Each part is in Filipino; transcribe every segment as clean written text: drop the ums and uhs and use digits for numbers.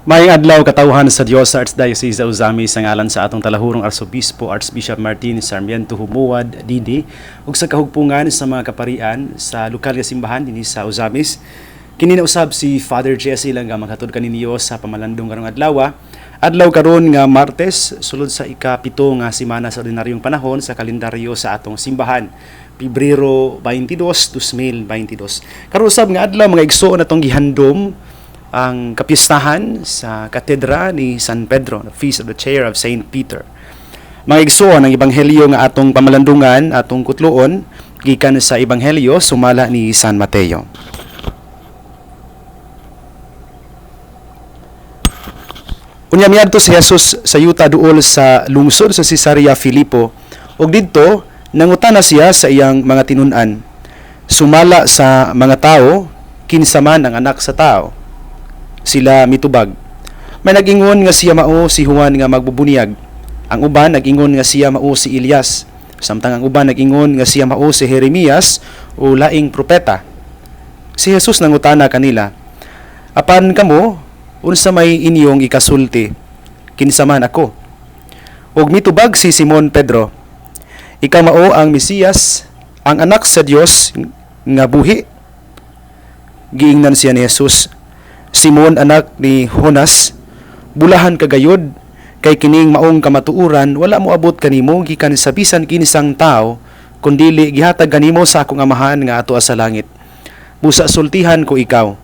Maayong adlaw katawhan sa Dios sa Archdiocese of Ozamis sa ngalan sa atong talahurong Arsobispo Archbishop Martin Sarmiento Humuad Didi ug sa kahugpungan sa mga kaparian sa lokal nga simbahan dinhi sa Ozamis. Kini na usab si Father Jesse lang nga maghatod kaninyo sa pamalandong karong adlaw. Adlaw karon nga Martes sulod sa ika-7 nga semana sa ordinaryong panahon sa kalendaryo sa atong simbahan. Pebrero 22, 2022. Karon usab nga adlaw mga igsoon atong gihandom ang kapistahan sa katedra ni San Pedro, the Feast of the Chair of Saint Peter. Mga igsoon ang ebanghelyo nga atong pamalandungan, atong kutloon, gikan sa ebanghelyo sumala ni San Mateo. Unya miadto si Jesus sa yuta duol sa lungsod sa Cesarea Filipo, ug didto nangutana siya sa iyang mga tinun-an. Sumala sa mga tao, kinsa man ang anak sa tao? Sila mitubag. May nag-ingon nga siya mao si Juan nga magbubunyag. Ang uban nag-ingon nga siya mao si Elias. Samtang ang uban nag-ingon nga siya mao si Jeremias o laing propeta. Si Jesus nangutana kanila, apan kamo, unsa may inyong ikasulti? Kinsa man ako? Og mitubag si Simon Pedro, ikaw mao ang Mesiyas, ang anak sa Dios nga buhi. Giingnan siya ni Jesus, Simon anak ni Jonas, bulahan kagayod, kay kining maong kamatuuran, wala mo abot kanimo gikan sa bisan kinisang tao, kundili gihatag kanimo sa akong amahan nga ato sa langit. Busa sultihan ko ikaw.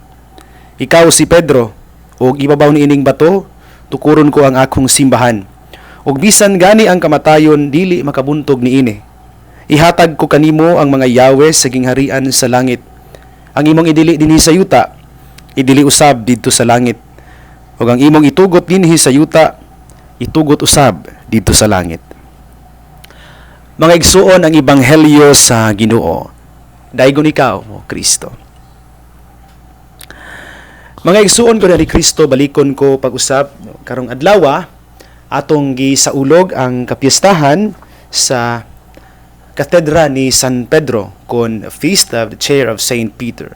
Ikaw si Pedro, og ibabaw niining bato, tukuron ko ang akong simbahan. Og bisan gani ang kamatayon, dili makabuntog niini. Ihatag ko kanimo ang mga yawe sa gingharian sa langit. Ang imong idili dinhi sa yuta, idili usab didto sa langit. Ug ang imong itugot dinhi sa yuta, itugot usab didto sa langit. Mga igsuon ang ebanghelyo sa Ginoo. Daygon ikaw, O Kristo. Mga igsuon ko ni Kristo, balikon ko pag-usab karong adlaw atong gisaulog ang kapistahan sa katedra ni San Pedro kon Feast of the Chair of Saint Peter.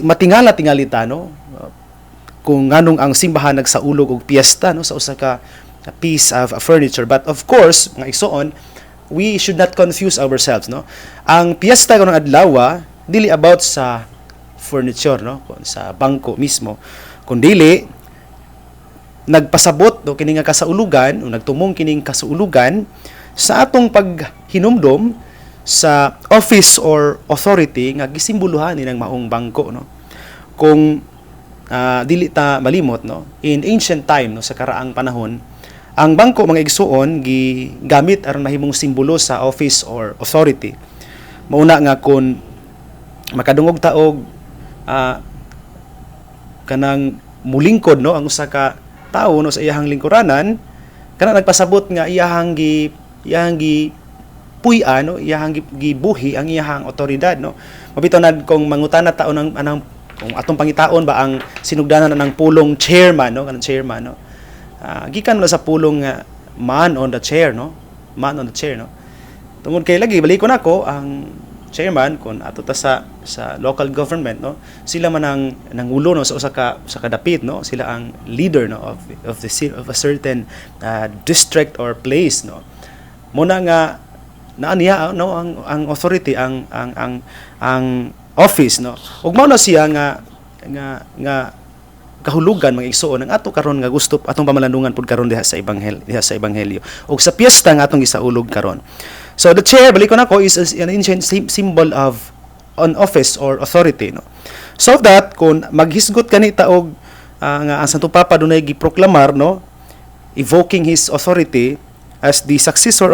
Matingala-tingalita no kung nganong ang simbahan nagsaulog og piyesta no sa usa ka piece of furniture, but of course mga igsoon, we should not confuse ourselves no. Ang piyesta karong adlaw dili about sa furniture no, sa bangko mismo, kundi nagpasabot no kining kasaulugan o nagtumong kining kasaulugan sa atong paghinumdom sa office or authority nga gisimboluhan ni ng maong bangko no. Kung dili ta malimot no, in ancient time no, sa karaang panahon, ang bangko mga igsuon gigamit aron mahimong simbolo sa office or authority. Mauna nga kun makadungog taog kanang mulingkod no ang usa ka tao no sa iyahang lingkuranan, kana nagpasabot nga iyahang gi puy-an no, iyahang gibuhi ang iyahang otoridad no. Mabitaw kung mangutana taon anang kung atong pangitaon ba ang sinugdanan ng pulong chairman no, kanang chairman no. Gikan na sa pulong man on the chair no, man on the chair no. Tungod kay lagi balik ko nako ang chairman kun ato ta sa local government no, sila man ang nangulo no sa usa ka dapit no, sila ang leader no of a certain district or place no. Muna nga naaniya no ang authority ang office no, ug mao na siya nga kahulugan mga igsoon ang ato karon nga gusto atong pamalandungan pud karon diha sa ebanghelyo ug sa piyesta nga atong gisaulog karon. So the chair, balik ko na ko, is an ancient symbol of an office or authority no. So that kung maghisgot kanita og nga ang Santo Papa dunay giproklamar no, evoking his authority as the successor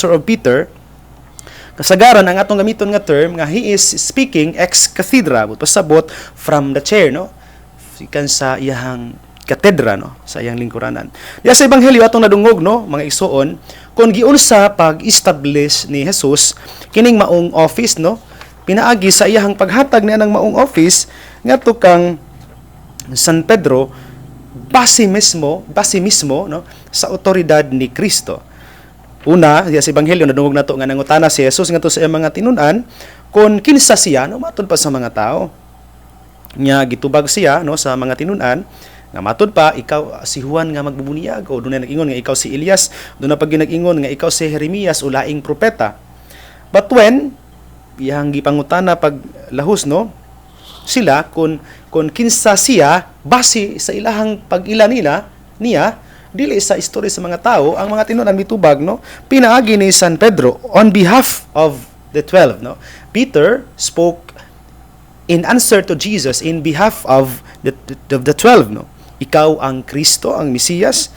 of Peter, kasagaran ang atong gamiton nga term nga he is speaking ex cathedra, pasabot from the chair no, sikan sa iyahang katedra no, sa iyang lingkuranan. Diya sa ebanghelyo atong nadungog no mga igsoon, kung giunsa pag-establish ni Jesus kining maong office no, pinaagi sa iyahang paghatag niya ng maong office ngadto kang San Pedro, base mismo no sa otoridad ni Kristo. Una, diya sa ebanghelyo nadungog nato nga nangutana si Jesus ngadto sa iyang mga tinun-an kung kinsa siya no matud pa sa mga tao. Nya gitubag siya no sa mga tinun-an nga matud pa ikaw si Juan nga magbubunyag o dunay nag-ingon nga ikaw si Elias, doon na pag nag-ingon nga ikaw si Jeremias o laing propeta. But when iyang gipangutana pag lahos no sila kung kinsa siya base sa ilahang pag-ila niya dili sa istorya sa mga tao, ang mga tinun-an mitubag no pinaagi ni San Pedro on behalf of the 12 no. Peter spoke in answer to Jesus in behalf of the 12 no. Ikaw ang Kristo, ang Mesiyas,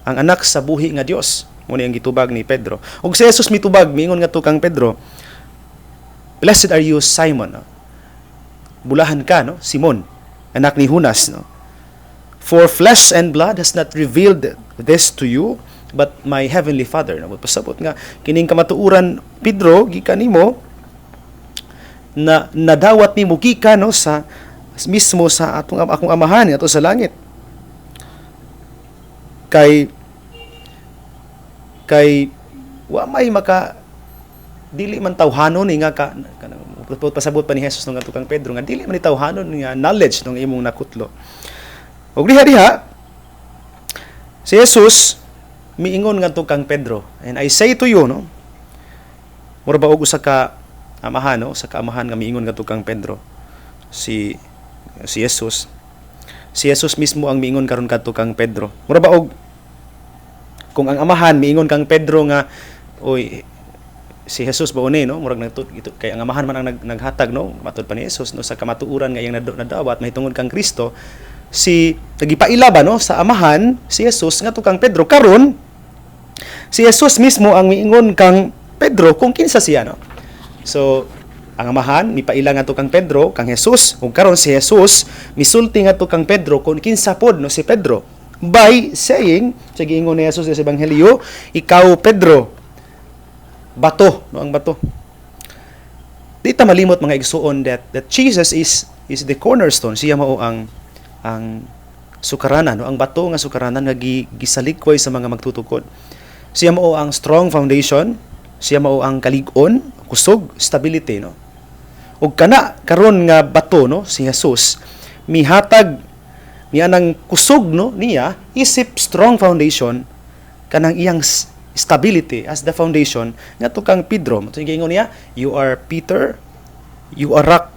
ang anak sa buhi nga Dios. Muna ang gitubag ni Pedro. Ug si Jesus mitubag miingon nga to kang Pedro, blessed are you Simon. No? Bulahan ka no, Simon, anak ni Jonas no. For flesh and blood has not revealed this to you, but my heavenly Father. No? Pasabot nga kining kamatuuran Pedro gikan nimo na nadawat nimo gikan no sa mismo sa akong amahan ato sa langit. Kay wa may maka dili man tawhanon nga pasabot pa ni Jesus nung ato kang Pedro nga dili man ni tawhanon nga knowledge nung imong nakutlo. Og diha si Jesus miingon ngadto kang Pedro, and I say to you no, mura ba og usa ka amahan no, sa kaamahan nga miingon ngadto kang Pedro si Jesus. Si Jesus mismo ang miingon karon kadto kang Pedro. Mura ba og kung ang amahan miingon kang Pedro nga oy si Jesus ba uni no murag nagtut kay ang amahan man ang naghatag no matud pa ni Jesus no sa kamatuuran nga iyang nadawat mahitungod kang Kristo, si nagipaila ba no sa amahan si Jesus ngadto kang Pedro. Karon si Jesus mismo ang miingon kang Pedro kung kinsa siya no. So ang amahan mipaila ngadto kang Pedro kang Jesus, ug karon si Jesus misulti ngadto kang Pedro kung kinsa pod no si Pedro by saying sa giingon ni Jesus sa ebanghelyo, ikaw Pedro bato no ang bato. Di ta malimot mga igsuon that Jesus is the cornerstone. Siya mao ang sukaranan no, ang bato nga sukaranan nga gisalikway sa mga magtutukod. Siya mao ang strong foundation, siya mao ang kalig-on, kusog, stability no. Ug kana karon nga bato no si Jesus mihatag niya ng kusog no niya isip strong foundation kanang iyang stability as the foundation ngadto kang Pedro. So gingon niya, you are Peter, you are rock,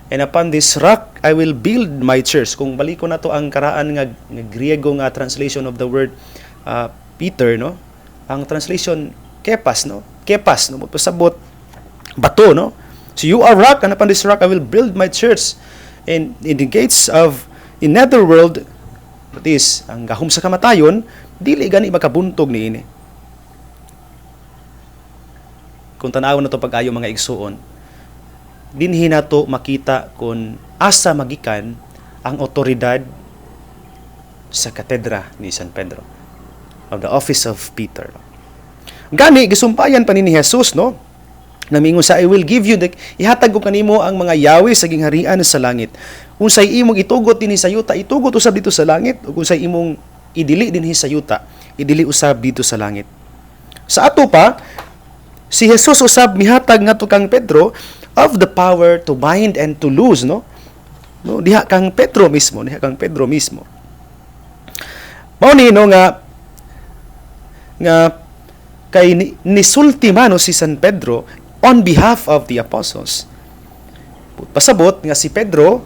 and upon this rock I will build my church. Kung baliko na to ang karaan nga Griego nga translation of the word Peter no, ang translation kepas no pasabot bato no. So you are rock, and upon this rock I will build my church, and in the gates of in netherworld, that is ang gahom sa kamatayon, dili gani makabuntog niini. Kung tanaw na to pag-ayo mga igsuon, dinhi na to makita kung asa magikan ang otoridad sa katedra ni San Pedro, of the office of Peter. Gani gisumpayan pa ni Jesus no, namingon sa I will give you ihatag ko kanimo ang mga yawi sa gingharian sa langit. Unsay imong itugot dinhi sa yuta, itugot usab dito sa langit, ug unsay imong idili dinhi sa yuta, idili usab dito sa langit. Sa ato pa si Jesus usab mihatag ngadto kang Pedro of the power to bind and to loose no. No diha kang Pedro mismo. Mao ni no nga kay nisulti man si San Pedro on behalf of the apostles. Pasabot nga si Pedro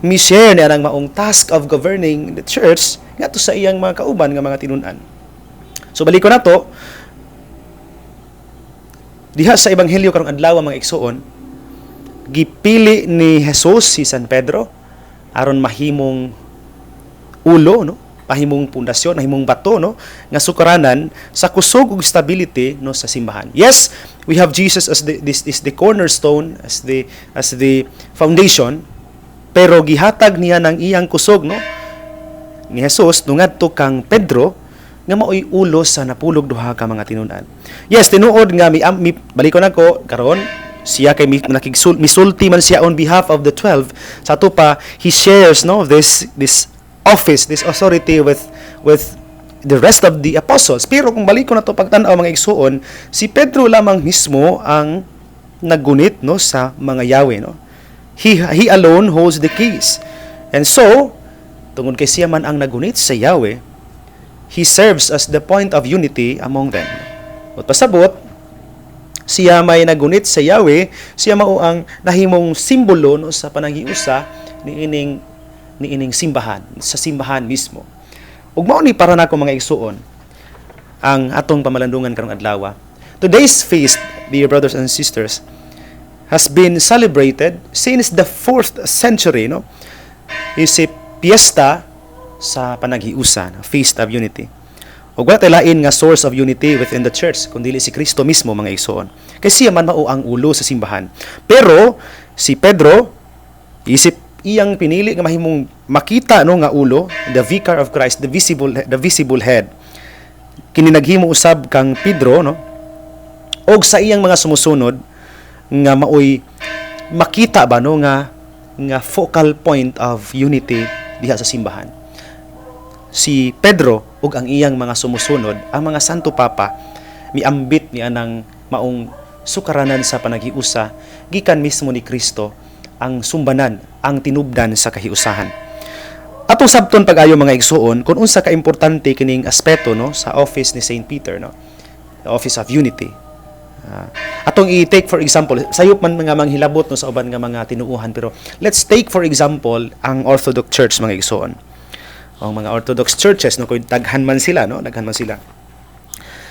mi-share niya ang maong task of governing the church ngadto sa iyang mga kauban nga mga tinun-an. So baliko na to diha sa ebanghelyo karong adlaw mga igsuon, gipili ni Jesus si San Pedro aron mahimong ulo no, mahimong pundasyon, mahimong bato no nga sukaranan sa kusog ug stability no sa simbahan. Yes, we have Jesus as the cornerstone, as the foundation, pero gihatag niya ng iyang kusog no ni Jesus ngadto kang Pedro nga maoy ulo sa napulog duha ka mga tinun-an. Yes, tinuod nga balikon nako karon siya kay misulti man siya on behalf of the 12. Sa ato pa he shares no this office, this authority with the rest of the apostles. Pero kung balikon nato pagtan-aw mga igsuon, si Pedro lamang mismo ang naggunit no sa mga yawi no. He alone holds the keys. And so, tungod kay siya man ang nagunit sa Yahweh, He serves as the point of unity among them. At pasabot, siya may nagunit sa Yahweh, siya mao ang nahimong simbolo no, sa panaghiusa ni ining simbahan, sa simbahan mismo. Ug mao ni para nako mga igsuon ang atong pamalandungan karong adlaw. Today's feast, dear brothers and sisters, has been celebrated since the 4th century, no? Is a piyesta sa panaghiusa, no? Feast of Unity. Ug wala tay lain nga source of unity within the church kundi si Kristo mismo mga igsoon. Kay siya man mao ang ulo sa simbahan. Pero si Pedro isip iyang pinili nga mahimong makita no nga ulo, the vicar of Christ, the visible head. Kini naghimo usab kang Pedro no. Og sa iyang mga sumusunod nga maoy makita ba no nga focal point of unity diha sa simbahan. Si Pedro ug ang iyang mga sumusunod, ang mga Santo Papa, miambit ni anang maong sukaranan sa panaghiusa gikan mismo ni Kristo ang sumbanan, ang tinubdan sa kahiusahan. Atong sabton pag-ayo mga igsuon kung unsa ka importante kining aspeto no sa office ni Saint Peter no, the office of unity. Atong i-take for example, sayop man mga manghilabot no sa uban nga mga tinuuhan, pero let's take for example ang Orthodox Church mga igsuon. Ang mga Orthodox churches no kung daghan man sila no, daghan man sila.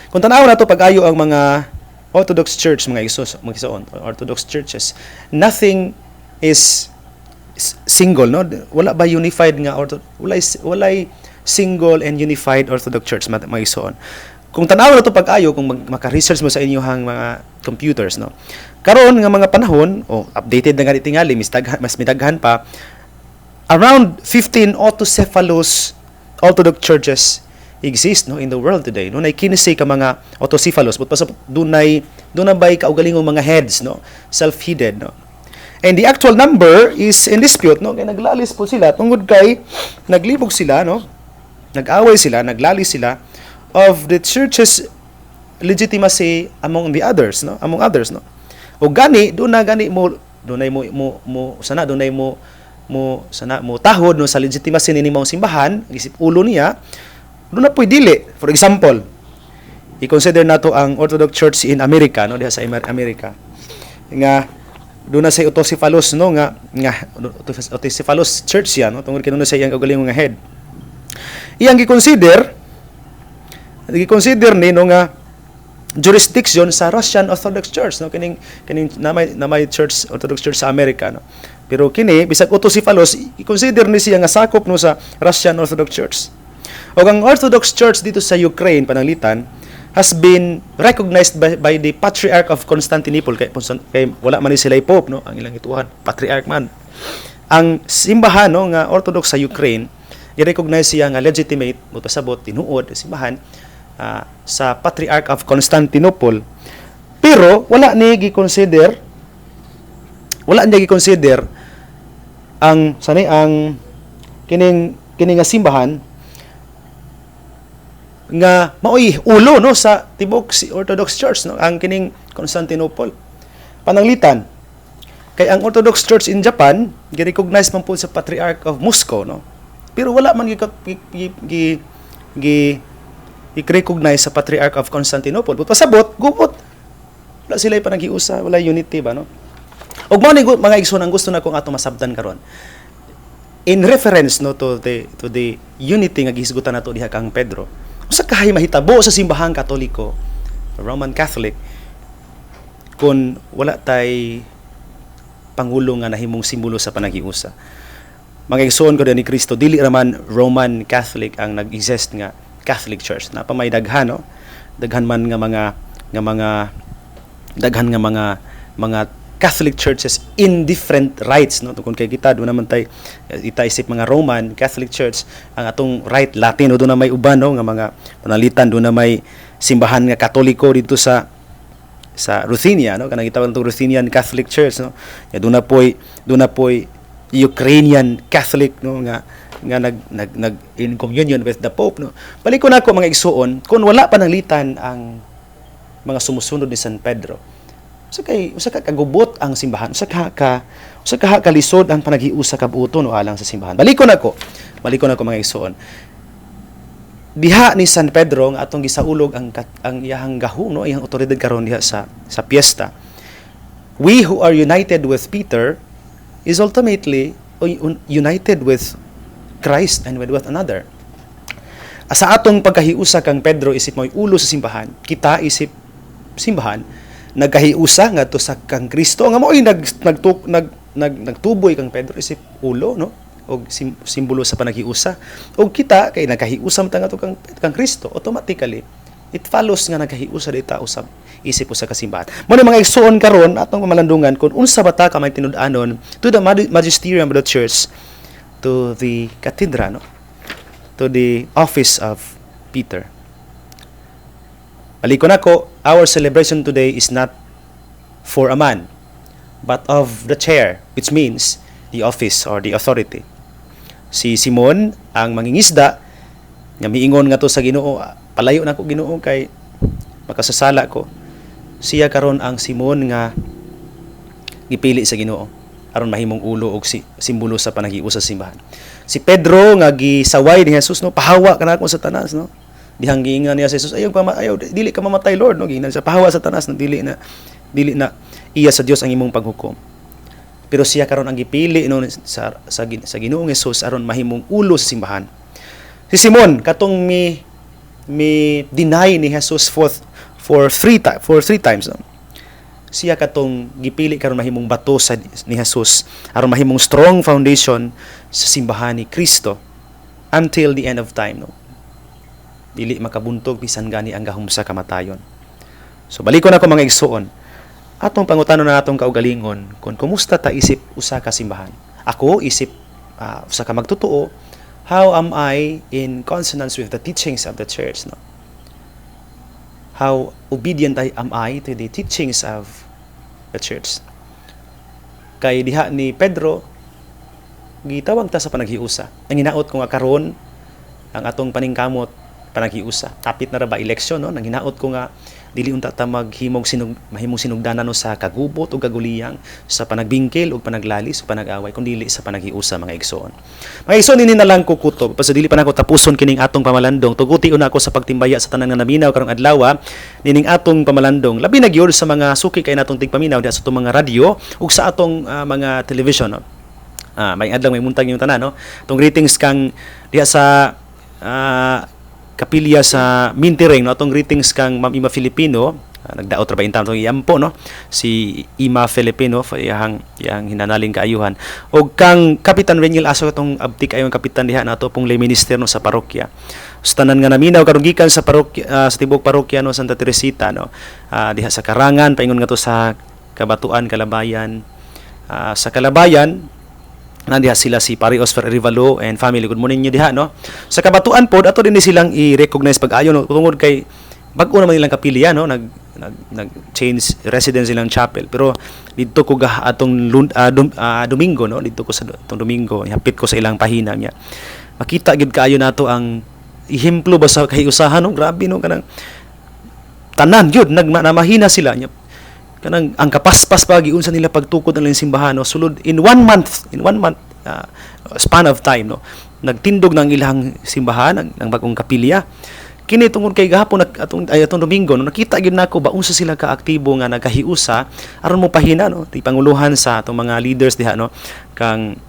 Kung tanaw nato pag-ayo ang mga Orthodox Church mga igsuon, Orthodox churches, nothing is single no, wala ba unified nga walay single and unified Orthodox Church mga igsuon. Kung tanaw nato pag-ayo kung maka-research mo sa inyohang mga computers no, karon nga mga panahon updated na nga tingali mas midaghan pa, around 15 autocephalous Orthodox churches exist no in the world today no, nay kinisi ka mga autocephalous but dunay bay kaugalingong mga heads no, self-headed no, and the actual number is in dispute no, kay naglalis po sila tungod kay naglibog sila no, nag-away sila, naglalis sila of the church's legitimacy among others no, o gani dunay mo tahod no sa legitimacy ni mao simbahan isip ulo niya doon na po'y dili. For example, i-consider nato ang Orthodox Church in America no, diha sa America nga doon na say autocephalous no nga autocephalous church yan no, tungod kay doon na sa iyang kaugalingong nga head. Iyang gi-consider ni no nga jurisdiction sa Russian Orthodox Church no, kining namay church Orthodox Church sa America no. Pero kini bisag autocephalous i-consider ni siya nga sakop no sa Russian Orthodox Church. O ang Orthodox Church dito sa Ukraine pananglitan has been recognized by the Patriarch of Constantinople kay wala man ni sila pope no, ang ilang ituhan patriarch man. Ang simbahan no nga Orthodox sa Ukraine i-recognize siya nga legitimate mo pasabot tinuod simbahan sa Patriarch of Constantinople. Pero wala niya gi-consider ang kining nga simbahan nga maoy ulo no sa tibok si Orthodox Church no, ang kining Constantinople. Pananglitan kay ang Orthodox Church in Japan gi-recognize man po sa Patriarch of Moscow no. Pero wala man i-recognize sa Patriarch of Constantinople. But pasabot gubot wala sila panaghiusa, wala unity ba no. Og mao ni mga igsoon ang gusto na kong ato masabtan karon. In reference no to the unity nga gihisgutan nato diha kang Pedro. Usa kahay mahitabo sa simbahang Katoliko, Roman Catholic, kung wala tay pangulo nga nahimong simbolo sa panaghiusa. Mga igsoon ko ni Kristo dili raman Roman Catholic ang nag-exist nga Catholic Church. Napa may daghan no, daghan man nga mga Catholic churches in different rites no, kung kay kita do naman tay itaisip mga Roman Catholic Church ang atong rite Latin do na may uban no nga mga panalitan do na may simbahan nga Katoliko dito sa Ruthenia no, kanang gitawag tong Ruthenian Catholic Church no, ya do na poy Ukrainian Catholic no nga nag in communion with the Pope no. Balikon ako mga igsuon, kung wala pananglitan ang mga sumusunod ni San Pedro, usa ka kagubot ang simbahan, usa ka kalisod ang panaghiusa kabuton o alang sa simbahan. Balikon ako mga igsoon. Diha ni San Pedro nga atong gisaulog ang iyahang gahom, no, iyang otoridad karon diha sa piyesta. We who are united with Peter is ultimately united with Christ and with another. Sa atong pagkahiusa kang Pedro isip mo'y ulo sa simbahan, kita isip simbahan nagkahiusa ngadto sa kang Kristo nga mo'y nagtuboy kang Pedro isip ulo, no, og simbolo sa panaghiusa. Og kita kay nagkahiusa man ngadto kang Kristo, automatically it follows nga nagkahiusa dita usab isip usa ka simbahan. Mo mga igsoon karon atong pamalandungan kung unsa bata ka may tinud-anon to the magisterium of the church, to the cathedra, no, to the office of Peter. Balikon ako, our celebration today is not for a man, but of the chair, which means the office or the authority. Si Simon, ang mangingisda, nga miingon nga to sa Ginoo, palayo na ko Ginoo kay makasasala ko. Siya karon ang Simon nga gipili sa Ginoo aron mahimong ulo og simbolo sa panaghiusa sa simbahan. Si Pedro nga gisaway ni Jesus, no, pahawa kana ko Satanas, no. Dihang giingan niya sa Jesus, ayaw dili ka mamatay Lord, no, giingnan sa pahawa sa Satanas, no, dili na iya sa Dios ang imong paghukom. Pero siya karon ang gipili, no, sa Ginoong Jesus aron mahimong ulo sa simbahan. Si Simon katong mi deny ni Jesus for three times, no. Siya katong gipili karon mahimong bato ni Jesus aron mahimong strong foundation sa simbahan ni Kristo until the end of time, no. Dili makabuntog bisan gani ang gahom sa kamatayon. So balikon ako mga igsoon. Atong pangutanon na atong kaugalingon kung kumusta ta isip usa ka simbahan. Ako isip usa ka magtotoo, how am I in consonance with the teachings of the church, no? How obedient am I to the teachings of the church? Kay diha ni Pedro gitawag ta sa panaghiusa. Ang hinaot ko nga karon ang atong paningkamot panaghiusa. Tapit na ra ba eleksyon, no? Nang hinaot ko nga dili unta ta mahimong sinugdanan, no, sa kagubot o kaguliyang, sa panagbingkil o panaglalis o panag-away, kundi sa panaghiusa mga igsoon. Mga igsoon, ini na lang ko kutob. Basta dili pa nako tapuson kining atong pamalandong. Tugution na ako sa pagtimbaya sa tanan nga naminaw karong adlaw nining atong pamalandong. Labi na gyud sa mga suki kay natong tigpaminaw diha sa atong mga radyo ug sa atong mga television, no. May adlaw may muntag yung tanan, no. Tong greetings kang diha sa kapilya sa Mintiring, no, atong greetings kang Ma'am Ima Filipino, nagdaot ra ba intang tong iyampo, no, si Ima Filipino iyang hinanaling kaayuhan, og kang Kapitan Reniel Aso atong abtik ayon kapitan diha nato pong lay minister, no, sa parokya. Tanan nga naminaw karon gikan sa parokya, sa tibok parokya, no, Santa Teresita, no, diha sa Karangan paingon nga to sa Kabatuan, Kalabayan. Sa Kalabayan nandiha sila si Pari Oscar Rivalo and family. Good morning nyo diha, no. Sa Kabatuan pod ato din silang i-recognize pag-ayo, no, tungod kay bag-o naman nilang kapilya, no, nag-change residence silang chapel. Pero dito ko atong Domingo, no, dito ko sa atong Domingo, hapit ko sa ilang pahina niya. Makita gid kaayo nato ang ihemplo ba sa kahiusahan, no. Grabe, no, kanang tanan gyud namahina sila niya. Kanang ang kapaspas pa giunsa nila pagtukod ang simbahan, no, sulod in one month span of time, no, nagtindog ng ilang simbahan ang bagong kapilya. Kini tungod kay gahapon atong Domingo, no, nakita gyud nako ba unsa sila ka aktibo nga nagkahiusa aron mo pahina, no, ti panguluhan sa atong mga leaders diha, no, kang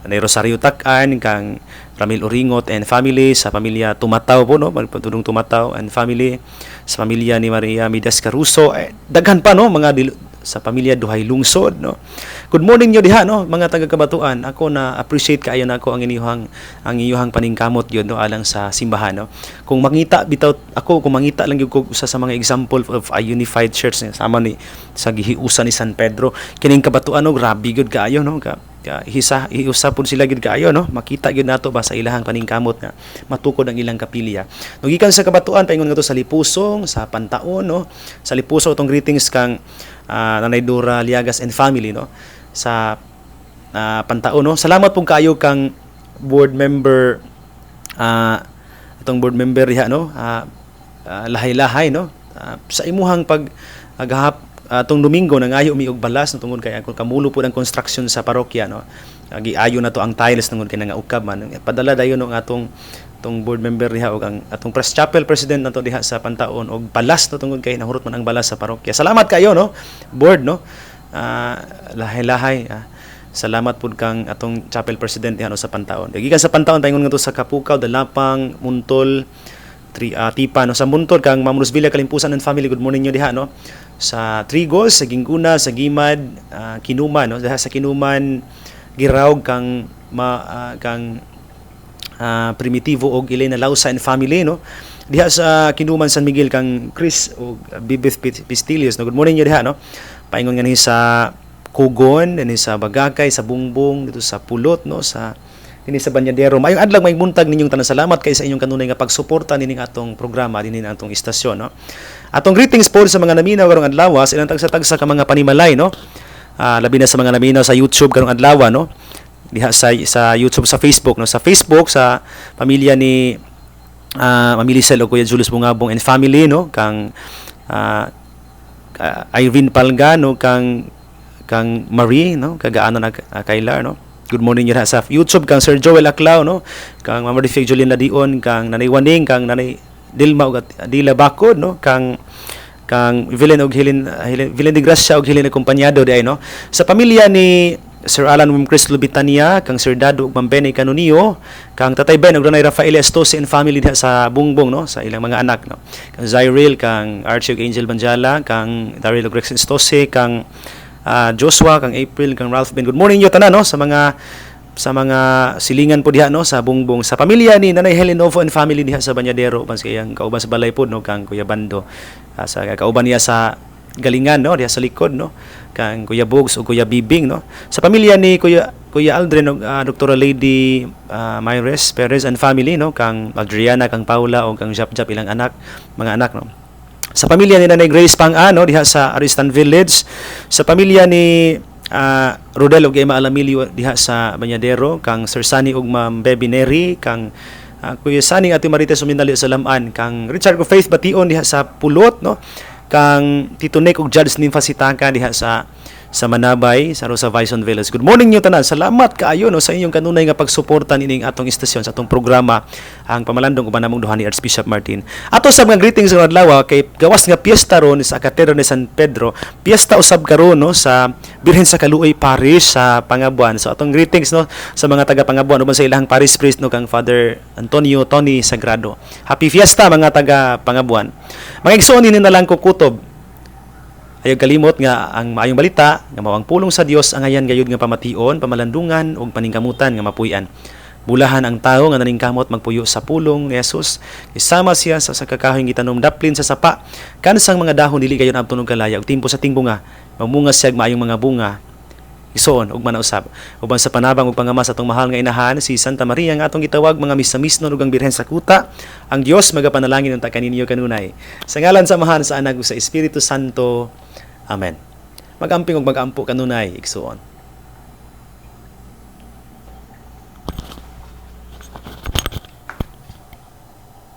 ni Rosario Takan, kang Ramil Uringot and family, sa pamilya Tumataw po, no, magpatulong Tumataw and family, sa pamilya ni Maria Midas Caruso, daghan pa, no, mga sa pamilya Duhay Lungsod, no. Good morning nyo diha, no, mga taga-Kabatuan. Ako na appreciate kaayo nako ang iyuhang paningkamot yun, no, alang sa simbahan, no. Kung mangita kung mangita lang gyud ko sa mga example of a unified church sama ni sa gihiusa ni San Pedro, kining Kabatuan, no, grabe gyud kaayo, no, hiusa pud sila gid kaayo, no, makita gyud nato ba sa ilahang paningkamot nga matukod ang ilang kapilya. No, gikan sa Kabatuan paingon nga to sa Lipusong, sa Pantaon, no, sa Lipusong itong greetings kang Nanay Dora Liagas and family, no, sa Pantaon, no. Salamat pud kaayo kang board member, itong board member diha, no, lahay-lahay, no, sa imuhang atong Domingo nangayo mi og balas no tungod kay kung kamulo po ang construction sa parokya no. Giayo na to ang tiles tungod kay nangaukab man. Padala dayon ang atong board member diha og ang atong Press Chapel president nato diha sa Pantaon og balas no tungod kay nahurot man ang balas sa parokya. Salamat kayo no board no. Lahay-lahay salamat pud kang atong chapel president diha no sa Pantaon. Gikan sa Pantaon paingon nga to sa Kapukaw, Dalapang, Muntol, Tipa no sa Muntol kang Ma'am Rosvilla Kalimpusan and family. Good morning nyo diha no. Sa Trigos, sa Ginguna, sa Gimad, Kinuman no. Diha sa Kinuman Giraog kang Primitivo og Elena Lausa and family no. Diha sa Kinuman San Miguel kang Chris og Bibeth Pistilios no. Good morning nyo diha no. Paingon nga ni sa Kugon, ni sa Bagakay, sa Bungbong, dito sa Pulot no, sa dinhi sa Banyadero. Mayong adlaw may muntag ninyong tanan. Salamat kay sa inyong kanunay nga pagsuporta nining atong programa dinhi atong istasyon no. Atong greetings po sa mga naminaw karong adlaw sa ilang tagsa-tagsa ka mga panimalay no. Labi na sa mga naminaw sa YouTube karong adlaw no. Diha sa YouTube, sa Facebook no. Sa Facebook sa pamilya ni Mamilisel o Kuya Julius Bungabong and family no, kang Irene Palga no, kang Marie no, kagaano na Kaylar no. Good morning yun sa YouTube kang Sir Joel Aclao no, kang Mama Rifig Julian Ladion, kang Nanay Waning, kang Nanay Dilma ug Dila Bakod no, kang Villain og Villain de Gracia og Helen Acompañado di ay no. Sa pamilya ni Sir Alan Chris Lubitania, kang Sir Dado ug Ma'am Benny Canonio, kang Tatay Ben ug Nanay Rafael Estose and family diha sa Bungbong no, sa ilang mga anak no. Kang Zyril, kang Archie ug Angel Banjala, kang Daryl ug Rex Estose, kang Joshua, kang April, kang Ralph Ben. Good morning yo tanan no sa mga silingan po diha no sa Bungbong. Sa pamilya ni Nanay Helen Novo and family diha sa Banyadero, bans kayang kauban sa balay pod no, kang Kuya Bando, sa kauban niya sa Galingan no, diha sa likod no, kang Kuya Bogs o Kuya Bibing no. Sa pamilya ni Kuya Aldrin og Dr. Lady Myres Perez and family no, kang Adriana, kang Paula o kang Jap ilang mga anak no. Sa pamilya ni Nanay Grace Pang-ano diha sa Aristan Village, sa pamilya ni Rodel ug Emma Alamilio diha sa Banyadero, kang Sir Sunny ug Ma'am Baby Neri, kang Kuya Sunny at Marites Suminali sa Lamaan, kang Richard ug Faith Bation diha sa Pulot no, kang Tito Nick ug Judge Ninfa Sitaka diha sa Manabay, sa Rosa Bison Villas. Good morning nyo tanan. Salamat kaayo no sa inyong kanunay nga pagsuporta nining atong istasyon sa atong programa ang pamalandong uban namong duha ni Archbishop Martin. Ato sa mga greetings sa adlaw kay gawas nga piyesta ron sa Katedral ni San Pedro. Piyesta usab karon no sa Birhen sa Kaluoy Parish sa Pangabuan. So atong greetings no sa mga taga Pangabuan uban sa ilahang parish priest no, kang Father Antonio Tony Sagrado. Happy fiesta mga taga Pangabuan. Mga igsoon ni nalang ko kutob. Ayaw kalimot nga ang maayong balita nga mawang pulong sa Dios ang ayan gayud nga pamation, pamalandungan ug paningkamutan nga mapuy-an. Bulahan ang tao nga naningkamot magpuyo sa pulong ni Jesus. Isama siya sa kakahoy gitanom daplin sa sapa. Kansang mga dahon dili gayon abton og kalaya ug timpo sa tingbunga. Mamunga siya maayong mga bunga. Isoon ug manausab. Uban sa panabang ug pangamas atong mahal nga inahan si Santa Maria nga atong gitawag mga misamisnon ug ang Birhen sa Kuta. Ang Dios magapanalangin unta kaninyo kanunay. Sa ngalan sa Amahan, sa Anak ug sa Espiritu Santo. Amen. Magamping ug magampo kanunay igsuon.